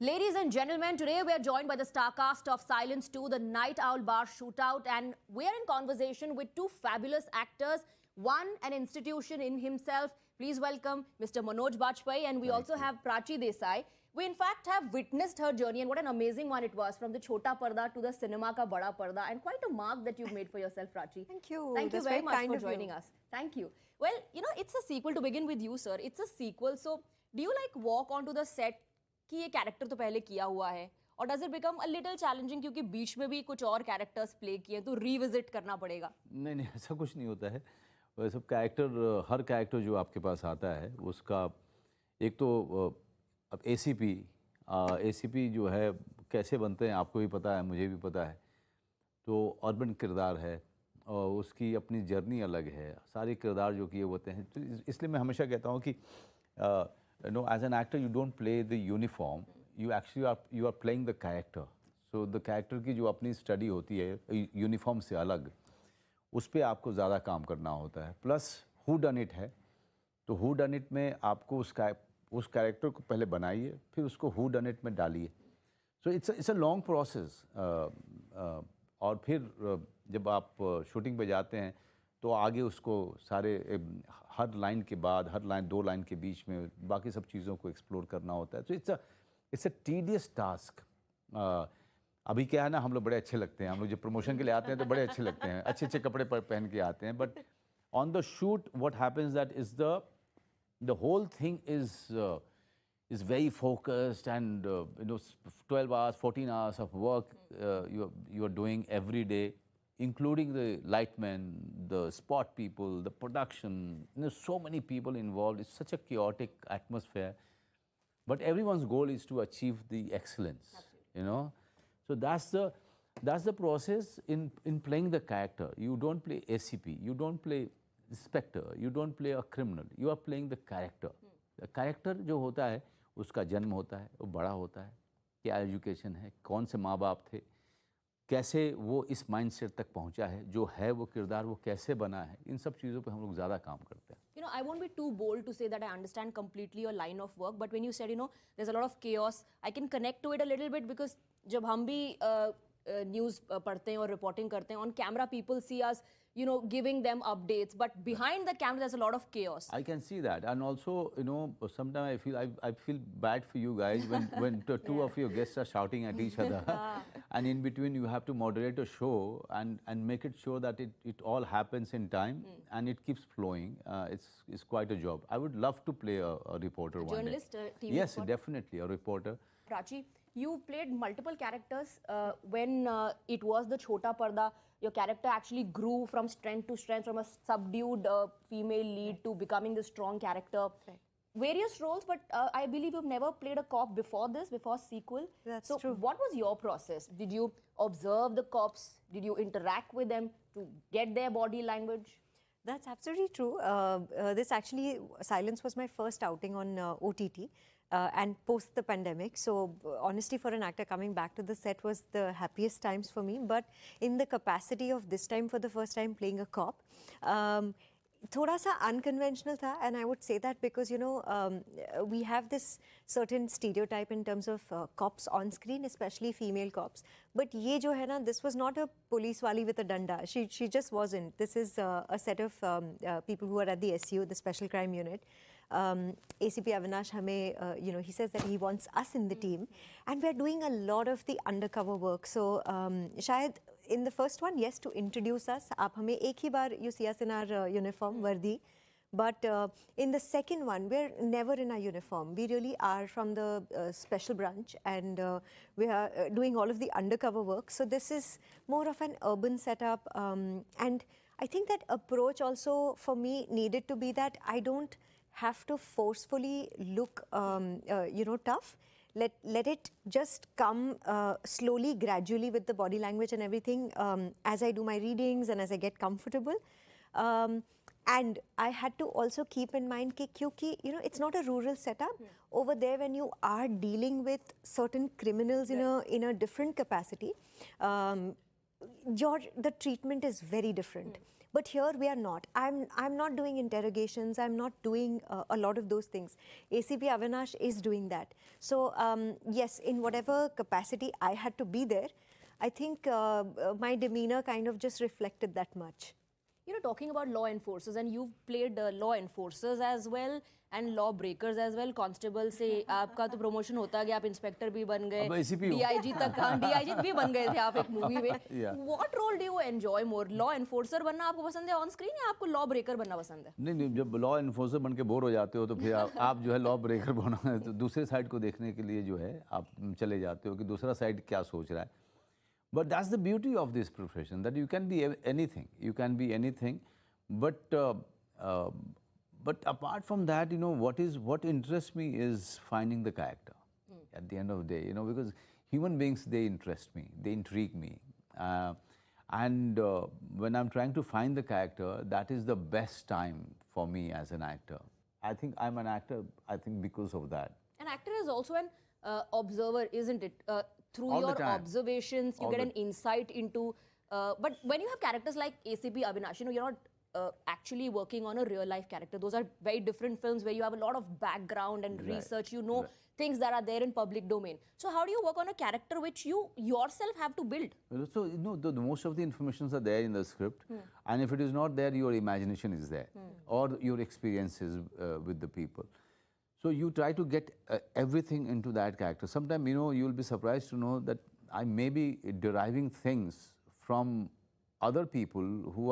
Ladies and gentlemen, today we are joined by the star cast of Silence 2, the Night Owl Bar Shootout, and we are in conversation with two fabulous actors, one an institution in himself. Please welcome Mr. Manoj Bajpayee, and we also have Prachi Desai. We in fact have witnessed her journey, and what an amazing one it was, from the Chota Parda to the cinema ka Bada Parda, and quite a mark that you've made for yourself, Prachi. Thank you. Thank you very much for joining us. Thank you. Well, you know, it's a sequel to begin with you, sir. It's a sequel. So, do you like walk onto the set कि ये character तो पहले किया हुआ है, और does it become a little challenging क्योंकि बीच में भी कुछ और कैरेक्टर्स प्ले किए तो रीविजिट करना पड़ेगा? नहीं, ऐसा कुछ नहीं होता है। वह सब कैरेक्टर, हर कैरेक्टर जो आपके पास आता है उसका एक तो अब एसीपी जो है कैसे बनते हैं आपको भी पता है, मुझे भी पता है। तो अर्बन किरदार है और उसकी अपनी जर्नी अलग है, सारे किरदार जो किए होते हैं। तो इसलिए मैं हमेशा कहता हूँ कि as an actor you don't play the uniform, you actually are playing the character. So the character की जो अपनी स्टडी होती है यूनिफॉर्म से अलग, उस पर आपको ज़्यादा काम करना होता है। प्लस हु डन इट है, तो हु डन इट में आपको उस कैरेक्टर को पहले बनाइए, फिर उसको हु डन इट में डालिए। So it's a long process. और फिर जब आप शूटिंग पे जाते हैं तो आगे उसको सारे हर लाइन के बाद, हर लाइन दो लाइन के बीच में बाकी सब चीज़ों को एक्सप्लोर करना होता है। तो इट्स अ टीडियस टास्क। अभी क्या है ना, हम लोग बड़े अच्छे लगते हैं, हम लोग जब प्रमोशन के लिए आते हैं तो बड़े अच्छे लगते हैं, अच्छे अच्छे कपड़े पहन के आते हैं। But on the shoot what happens that is the whole thing is very focused, and 12 hours, 14 hours of work you are doing every day, including the lightmen, the spot people, the production. So many people involved. It's such a chaotic atmosphere, but everyone's goal is to achieve the excellence. Absolutely. So that's the process in playing the character. You don't play ACP, you don't play inspector, you don't play a criminal. You are playing the character. The character जो होता है उसका जन्म होता है, वो बड़ा होता है, क्या एजुकेशन है, कौन से माँ बाप थे, कैसे वो इस माइंडसेट तक पहुंचा है, जो है वो किरदार वो कैसे बना है, इन सब चीज़ों पे हम लोग ज़्यादा काम करते हैं। You know, I won't be too bold to say that I understand completely your line of work, but when you said, there's a lot of chaos, I can connect to it a little bit, because जब हम भी news पढ़ते हैं और reporting करते हैं, on camera people see us, giving them updates, but behind the camera there's a lot of chaos. I can see that, and also sometimes I feel bad for you guys when two of your guests are shouting at each other, and in between you have to moderate a show and make it sure that it all happens in time and it keeps flowing. It's quite a job. I would love to play a reporter one journalist, day. TV Yes, reporter. Definitely a reporter. Prachi, you played multiple characters. When it was the Chota Parda, your character actually grew from strength to strength, from a subdued female lead to becoming the strong character. Right. Various roles, but I believe you've never played a cop before sequel. That's so true. What was your process? Did you observe the cops? Did you interact with them to get their body language? That's absolutely true. This actually, Silence was my first outing on OTT. And post the pandemic. So honestly, for an actor, coming back to the set was the happiest times for me. But in the capacity of this time, for the first time playing a cop, थोड़ा सा unconventional था, and I would say that because we have this certain stereotype in terms of cops on screen, especially female cops. But ये जो है ना, this was not a police wali with a danda. She just wasn't. This is a set of people who are at the SU, the Special Crime Unit. ACP Avinash hame, he says that he wants us in the team, and we're doing a lot of the undercover work. So shayad in the first one, yes, to introduce us, aap hame ek hi baar you see us in our uniform, vardi. But in the second one, we're never in our uniform. We really are from the special branch, and we are doing all of the undercover work. So this is more of an urban setup, and I think that approach also for me needed to be that I don't have to forcefully look, tough. Let it just come slowly, gradually with the body language and everything as I do my readings and as I get comfortable. And I had to also keep in mind that it's not a rural setup. Over there, when you are dealing with certain criminals in a different capacity, the treatment is very different. But here we are not. I'm not doing interrogations. I'm not doing a lot of those things. ACP Avinash is doing that. So yes, in whatever capacity I had to be there, I think my demeanor kind of just reflected that much. You know, talking about law enforcers, and you've played law enforcers as well and law breakers as well. Constable से आपका तो promotion होता गया, आप inspector भी बन गए, DIG तक, हाँ DIG भी बन गए थे आप एक movie में. What role do you enjoy more? Law enforcer बनना आपको पसंद है on screen या आपको law breaker बनना पसंद है? नहीं, जब law enforcer बन के बोर हो जाते हो तो फिर आप जो है law breaker बना, तो दूसरे साइड को देखने के लिए जो है आप चले जाते हो कि दूसरा साइड क्या सोच रहा है. But that's the beauty of this profession, that you can be anything. You can be anything. But apart from that, you know, what interests me is finding the character at the end of the day, you know, because human beings, they interest me, they intrigue me. And when I'm trying to find the character, that is the best time for me as an actor. I think I'm an actor, I think, because of that. An actor is also an observer, isn't it? Through All the your time. observations, you get an insight into. But when you have characters like ACP Avinash, you know, you're not actually working on a real life character. Those are very different films where you have a lot of background and research. You know things that are there in public domain. So how do you work on a character which you yourself have to build? So, you know, the most of the informations are there in the script. And if it is not there, your imagination is there. Or your experiences with the people. So you try to get everything into that character. Sometimes, you know, you'll be surprised to know that I may be deriving things from other people who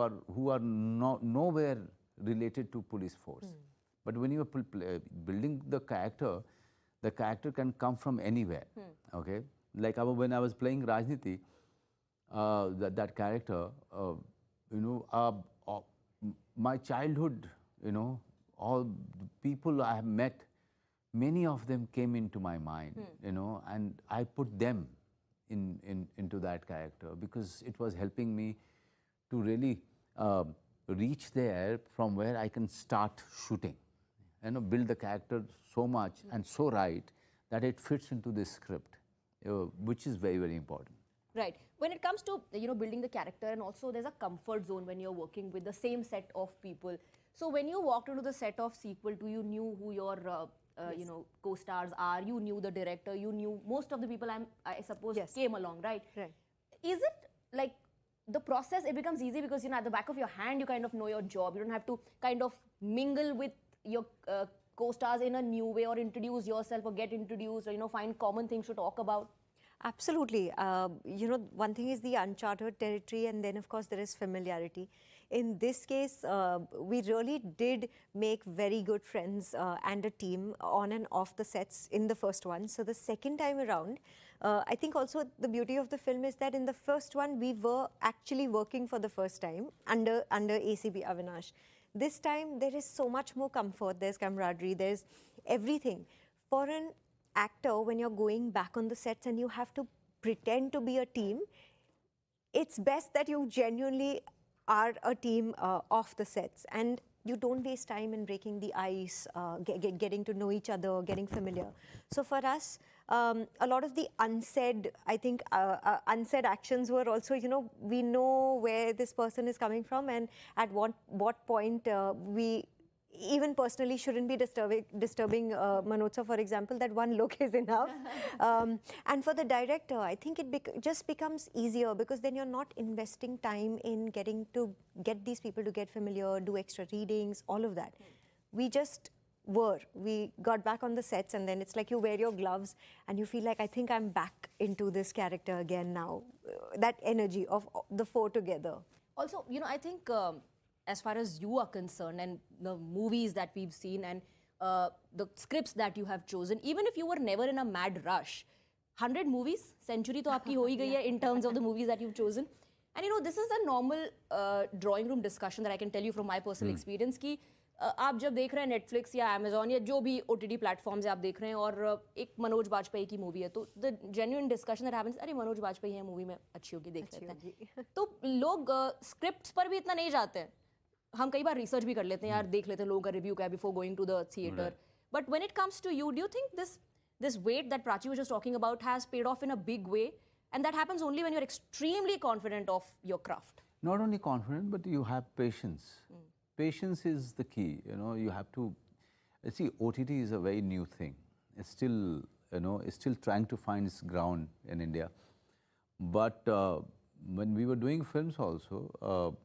are nowhere related to police force. But when you are building the character can come from anywhere. Okay, like when I was playing Rajniti, that character, you know, my childhood, you know, all the people I have met. Many of them came into my mind, you know, and I put them into that character because it was helping me to really reach there from where I can start shooting, you know, build the character so much and so right that it fits into this script, which is very, very important. Right. When it comes to, you know, building the character, and also there's a comfort zone when you're working with the same set of people. So when you walked into the set of sequel 2, you knew who your you know, co-stars are, you knew the director, you knew most of the people I suppose came along, right? Right. Is it like the process, it becomes easy because, you know, at the back of your hand, you kind of know your job. You don't have to kind of mingle with your co-stars in a new way or introduce yourself or get introduced or, you know, find common things to talk about? Absolutely. You know, one thing is the uncharted territory, and then of course there is familiarity. In this case, we really did make very good friends and a team on and off the sets in the first one. So the second time around, I think also the beauty of the film is that in the first one, we were actually working for the first time under ACP Avinash. This time, there is so much more comfort, there's camaraderie, there's everything. For an actor, when you're going back on the sets and you have to pretend to be a team, it's best that you genuinely are a team off the sets and you don't waste time in breaking the ice, getting to know each other, getting familiar. So for us, a lot of the unsaid, I think, unsaid actions were also, you know, we know where this person is coming from and at what point we even personally shouldn't be disturbing Manoj, for example, that one look is enough. And for the director, I think it just becomes easier because then you're not investing time in getting to get these people to get familiar, do extra readings, all of that. We got back on the sets and then it's like you wear your gloves and you feel like, I think I'm back into this character again now. That energy of the four together. Also, you know, I think as far as you are concerned and the movies that we've seen and the scripts that you have chosen, even if you were never in a mad rush, 100 movies, century to aapki ho hi gayi hai in terms of the movies that you've chosen. And you know, this is a normal drawing room discussion that I can tell you from my personal experience ki आप जब देख रहे हैं Netflix या Amazon या जो भी OTT platforms आप देख रहे हैं और एक मनोज बाजपेयी की मूवी है तो the genuine discussion that happens, अरे मनोज बाजपेयी है मूवी में अच्छी होगी देख लेते हैं तो लोग स्क्रिप्ट्स पर भी इतना नहीं जाते हैं हम कई बार रिसर्च भी कर लेते हैं यार देख लेते हैं लोगों का रिव्यू क्या है before going to the theater. But when it comes to you, do you think this weight that Prachi was just talking about has paid off in a big way? And that happens only when you're extremely confident of your craft. not only confident, but you have patience. Patience is the key. You have to see. OTT is a very new thing. It's still, it's still trying to find its ground in India. But when we were doing films, also,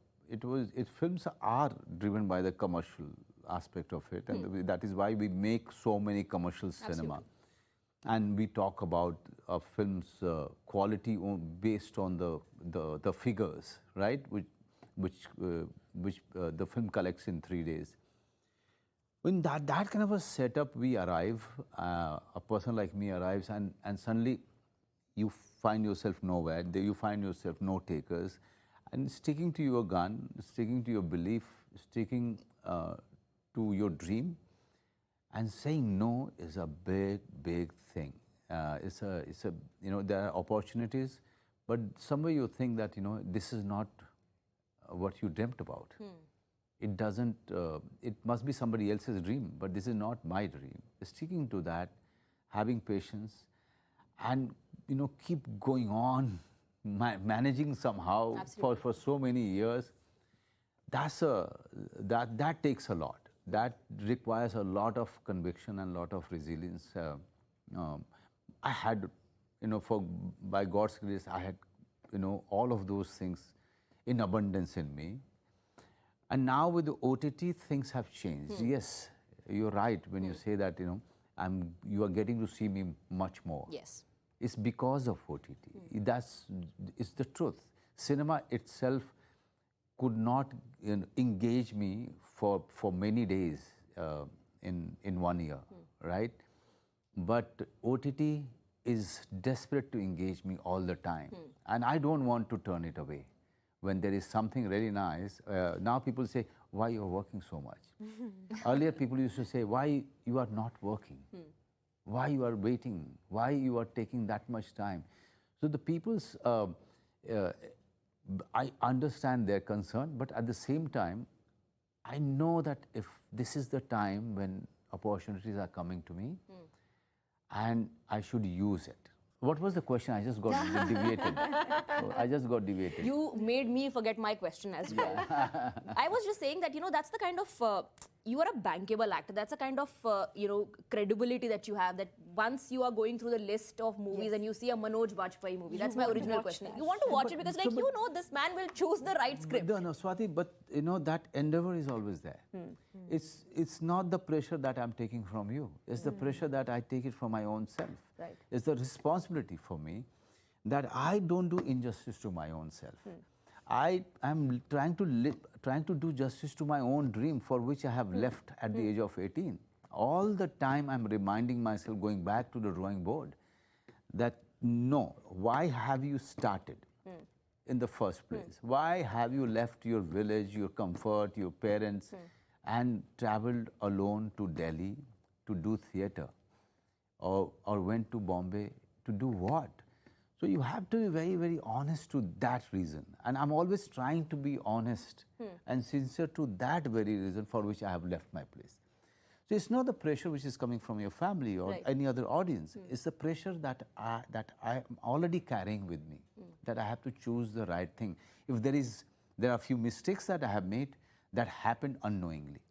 films are driven by the commercial aspect of it, and that is why we make so many commercial cinema. And we talk about films quality based on the figures, right? Which the film collects in 3 days. In that kind of a setup, we arrive. A person like me arrives, and suddenly you find yourself nowhere. You find yourself no takers, and sticking to your gun, sticking to your belief, sticking to your dream. And saying no is a big thing. There are opportunities, but somewhere you think that, this is not what you dreamt about. It doesn't, it must be somebody else's dream, but this is not my dream. Sticking to that, having patience, and, keep going on, managing somehow for so many years, that takes a lot. That requires a lot of conviction and a lot of resilience. I had, by God's grace, I had, all of those things in abundance in me. And now with the OTT, things have changed. Yes, you're right when you say that, you are getting to see me much more. Yes. It's because of OTT. It's the truth. Cinema itself could not engage me for many days in 1 year, right? But OTT is desperate to engage me all the time. And I don't want to turn it away. When there is something really nice, now people say, why you're working so much? Earlier people used to say, why you are not working? Why you are waiting? Why you are taking that much time? So the people's, I understand their concern, but at the same time, I know that if this is the time when opportunities are coming to me, and I should use it. What was the question? I just got deviated. You made me forget my question as well. I was just saying that, that's the kind of, you are a bankable actor. That's a kind of, credibility that you have, that once you are going through the list of movies and you see a Manoj Bajpayee movie, that's my original question. You want to watch it because, this man will choose the right script. No, Swati, but, that endeavor is always there. It's not the pressure that I'm taking from you. It's the pressure that I take it from my own self. Right. It's the responsibility for me that I don't do injustice to my own self. I am trying to do justice to my own dream, for which I have left at the age of 18. All the time I'm reminding myself, going back to the drawing board, that no, why have you started in the first place? Why have you left your village, your comfort, your parents, and traveled alone to Delhi to do theatre? Or went to Bombay to do what? So you have to be very, very honest to that reason. And I'm always trying to be honest and sincere to that very reason for which I have left my place. So it's not the pressure which is coming from your family or any other audience. It's the pressure that I am already carrying with me, that I have to choose the right thing. If there are a few mistakes that I have made that happened unknowingly,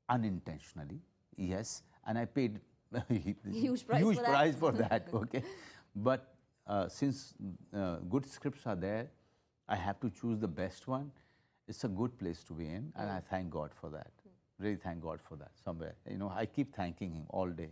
unintentionally, yes, and I paid huge price for that. Okay, but since good scripts are there, I have to choose the best one. It's a good place to be in, and I thank God for that. Really thank God for that. Somewhere, I keep thanking Him all day.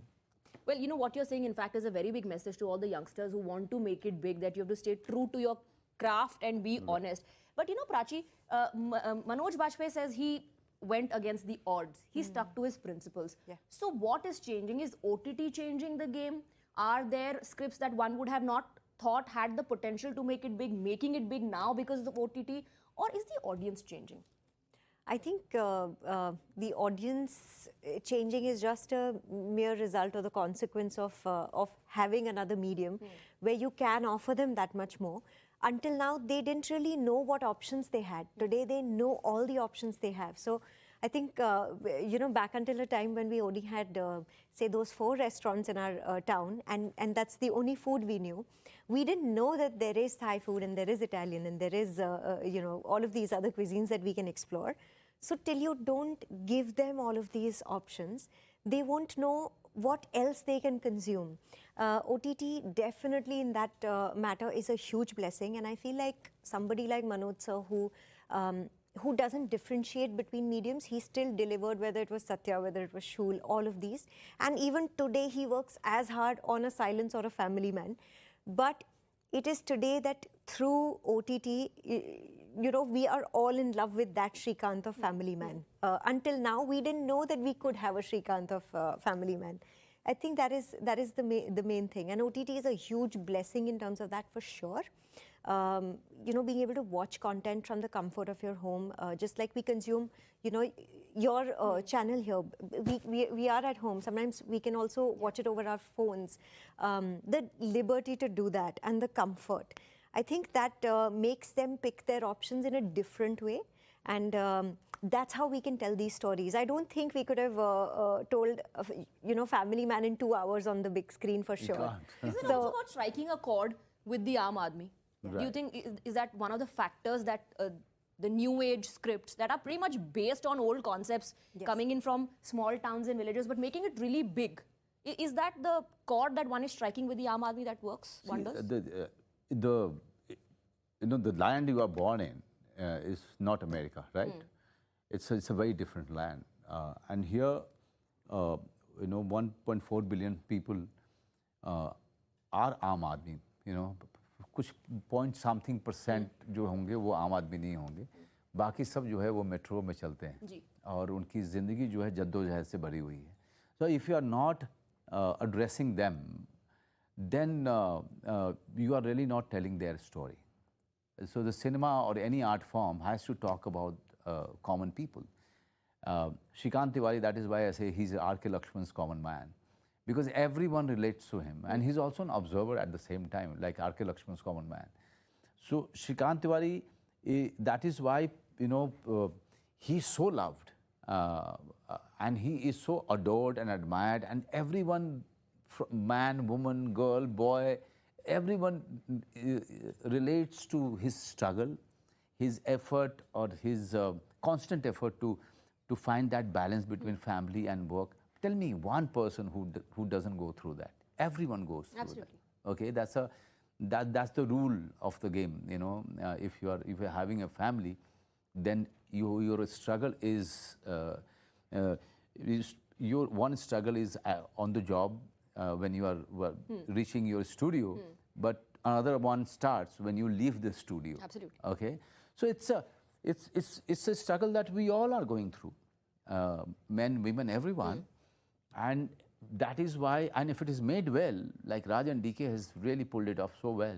Well, what you're saying, in fact, is a very big message to all the youngsters who want to make it big, that you have to stay true to your craft and be honest. But Prachi, Manoj Bajpayee says he went against the odds. He stuck to his principles. Yeah. So what is changing? Is OTT changing the game? Are there scripts that one would have not thought had the potential to make it big, making it big now because of OTT? Or is the audience changing? I think the audience changing is just a mere result or the consequence of having another medium where you can offer them that much more. Until now, they didn't really know what options they had. Today, they know all the options they have. So I think, back until a time when we only had, say, those 4 restaurants in our town, and that's the only food we knew. We didn't know that there is Thai food and there is Italian and there is, all of these other cuisines that we can explore. So till you don't give them all of these options, they won't know what else they can consume. OTT definitely in that matter is a huge blessing, and I feel like somebody like Manoj sir who doesn't differentiate between mediums, he still delivered, whether it was Satya, whether it was Shul, all of these. And even today he works as hard on a Silence or a Family Man. But it is today that through OTT, we are all in love with that Shrikant of Family Man. Until now, we didn't know that we could have a Shrikant of Family Man. I think that is the main thing. And OTT is a huge blessing in terms of that for sure. Being able to watch content from the comfort of your home, just like we consume, your channel here. We are at home. Sometimes we can also watch it over our phones. The liberty to do that and the comfort, I think that makes them pick their options in a different way. And that's how we can tell these stories. I don't think we could have told, Family Man in 2 hours on the big screen for sure. Is it also about striking a chord with the Aam Aadmi? Right. Do you think, is that one of the factors that the new age scripts that are pretty much based on old concepts, yes, coming in from small towns and villages, but making it really big? Is that the chord that one is striking with the Aam Aadmi that works wonders? The land you are born in is not America, right? It's a very different land. And here, 1.4 billion people are Aam Aadmi, कुछ point something % जो होंगे वो आम आदमी नहीं होंगे, बाकी सब जो है वो मेट्रो में चलते हैं और उनकी ज़िंदगी जो है जद्दोजहद से भरी हुई है. So if you are not addressing them, then you are really not telling their story. So the cinema or any art form has to talk about common people. Shrikant Tiwari, that is why I say he's R.K. Lakshman's common man. Because everyone relates to him, and he's also an observer at the same time, like R.K. Lakshman's common man. So Shrikant Tiwari, that is why he's so loved, and he is so adored and admired, and everyone, man, woman, girl, boy, everyone relates to his struggle, his effort, or his constant effort to find that balance between family and work. Tell me one person who doesn't go through that. Everyone goes through Absolutely. that. Okay, that's the rule of the game. If you're having a family, then your struggle is your one struggle is on the job when you are reaching your studio, but another one starts when you leave the studio. Absolutely. Okay, so it's a struggle that we all are going through, men, women, everyone. And that is why, and if it is made well, like Raj and DK has really pulled it off so well,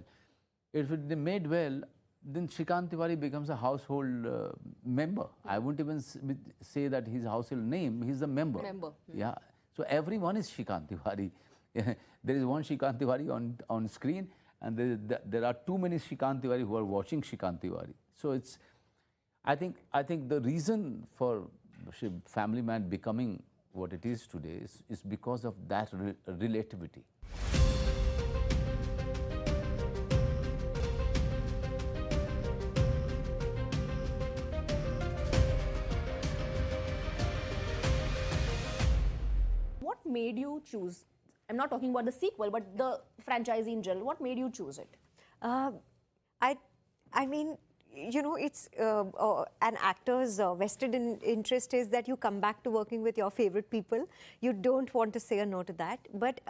if it is made well, then Shrikant Tiwari becomes a household member. I wouldn't even say that his household name, he's a member. Yeah. So everyone is Shrikant Tiwari. There is one Shrikant Tiwari on screen, and there are too many Shrikant Tiwari who are watching Shrikant Tiwari. So I think the reason for Family Man becoming what it is today is because of that relativity. What made you choose? I'm not talking about the sequel, but the franchise in general. What made you choose it? I mean, it's an actor's vested interest is that you come back to working with your favorite people. You don't want to say a no to that. But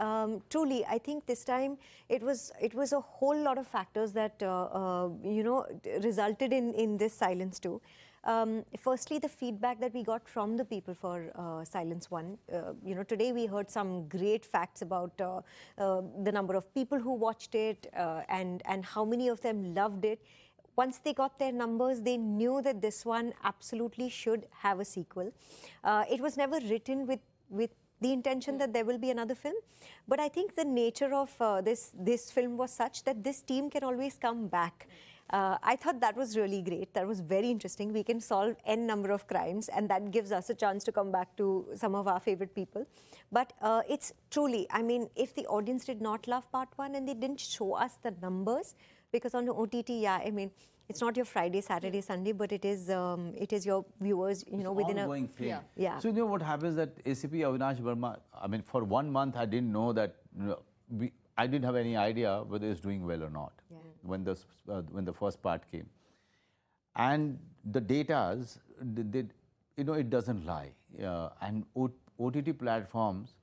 truly, I think this time it was a whole lot of factors that resulted in this Silence 2. Firstly, the feedback that we got from the people for Silence 1. Today we heard some great facts about the number of people who watched it and how many of them loved it. Once they got their numbers, they knew that this one absolutely should have a sequel. It was never written with the intention that there will be another film. But I think the nature of this film was such that this team can always come back. I thought that was really great. That was very interesting. We can solve n number of crimes, and that gives us a chance to come back to some of our favorite people. But it's truly, I mean, if the audience did not love part 1 and they didn't show us the numbers, because on the OTT, yeah, I mean, it's not your Friday, Saturday, Sunday, but it is your viewers, you know, within ongoing thing. Yeah. So you know what happens that ACP Avinash Verma, I mean, for 1 month I didn't know that, I didn't have any idea whether it's doing well or not when the first part came. And the data's, you know, it doesn't lie. And OTT platforms,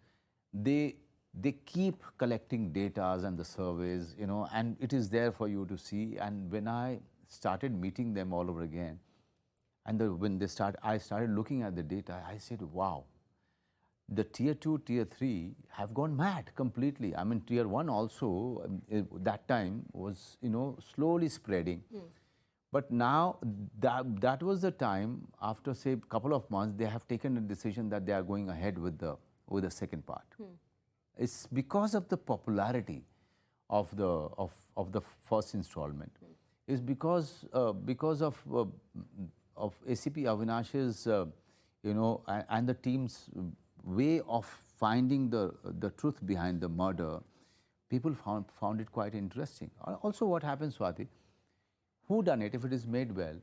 they keep collecting data and the surveys, you know, and it is there for you to see. And when I started meeting them all over again, and I started looking at the data, I said, wow, the tier 2, tier 3 have gone mad completely. I mean, tier 1 also, that time was, you know, slowly spreading. But now, that was the time, after say a couple of months, they have taken a decision that they are going ahead with the second part. It's because of the popularity of the first installment. It's because of ACP Avinash's, you know, and the team's way of finding the truth behind the murder. People found it quite interesting. Also, what happens, Swati? Who done it? If it is made well,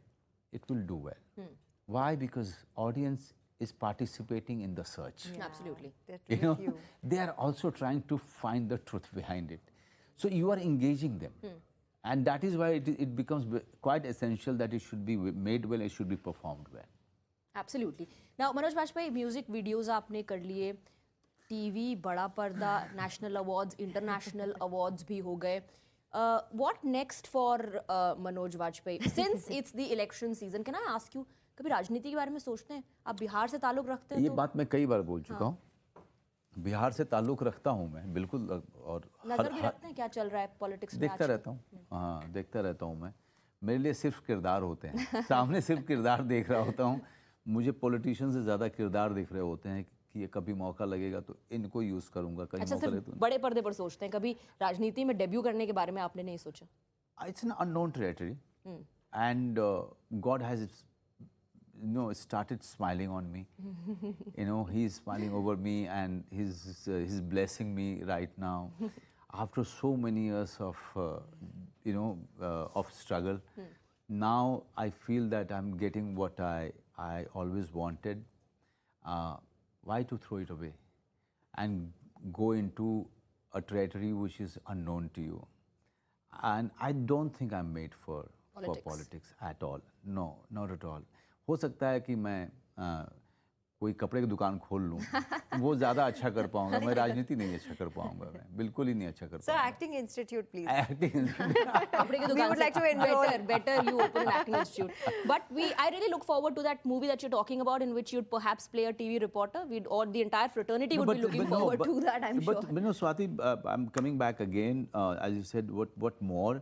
it will do well. Why? Because audience is participating in the search. Yeah. Absolutely. You know, they are also trying to find the truth behind it. So you are engaging them. And that is why it becomes quite essential that it should be made well, it should be performed well. Absolutely. Now, Manoj Bajpayee, music videos आपने कर लिए, TV, बड़ा पर्दा, national awards, international awards भी हो गए. What next for Manoj Bajpayee? Since it's the election season, can I ask you, कभी राजनीति के बारे में सोचते हैं? आप बिहार से ताल्लुक रखते हैं? ये बात मैं कई बार बोल चुका हूँ. बिहार से ताल्लुक रखता हूँ मैं, बिल्कुल. और नजर भी रखते हैं क्या चल रहा है पॉलिटिक्स में? देखता रहता हूँ. हाँ, देखता रहता हूँ मैं. मेरे लिए सिर्फ किरदार होते हैं. सामने सिर्फ किरदार देख रहा होता हूँ. मुझे पॉलिटिशियन से ज़्यादा किरदार दिख रहे होते हैं कि ये कभी मौका लगेगा तो इनको यूज़ करूँगा. कहीं मौका लगे तो बड़े पर्दे पर सोचते हैं. कभी राजनीति में डेब्यू करने के बारे में आपने नहीं सोचा? It's an unknown territory, and God has, you know, started smiling on me. You know, He's smiling over me, and He's blessing me right now. After so many years of, you know, of struggle, now I feel that I'm getting what I always wanted. Why to throw it away and go into a territory which is unknown to you? And I don't think I'm made for politics at all. No, not at all. हो सकता है कि मैं कोई कपड़े की दुकान खोल लूँ, वो ज़्यादा अच्छा कर पाऊँगा. मैं राजनीति नहीं अच्छा कर पाऊँगा. मैं बिल्कुल ही नहीं अच्छा कर पाऊँगा. Sir, acting institute, please. Acting institute. कपड़े की दुकान We would like to enroll. Better you open an acting institute. But I really look forward to that movie that you're talking about, in which you'd perhaps play a TV reporter. Or the entire fraternity would be looking forward to that, I'm sure. But you know, Swati, I'm coming back again. As you said, what more?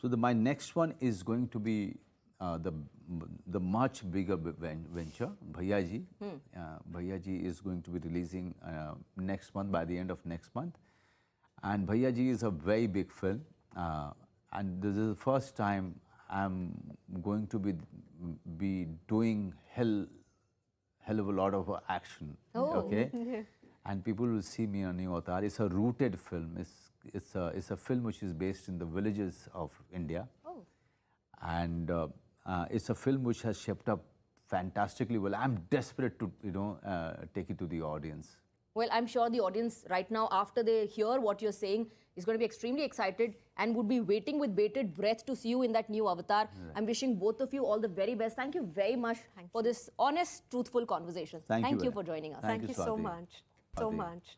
So my next one is going to be the much bigger venture. Bhaiya Ji. Bhaiya Ji is going to be releasing next month, by the end of next month. And Bhaiya Ji is a very big film. And this is the first time I'm going to be doing hell of a lot of action. Okay? And people will see me in a new avatar. It's a rooted film. It's a film which is based in the villages of India. And it's a film which has shaped up fantastically well. I'm desperate to, you know, take it to the audience. Well, I'm sure the audience right now, after they hear what you're saying, is going to be extremely excited and would be waiting with bated breath to see you in that new avatar. Yeah. I'm wishing both of you all the very best. Thank you very much for this honest, truthful conversation. Thank you for joining us. Thank you so much. So much.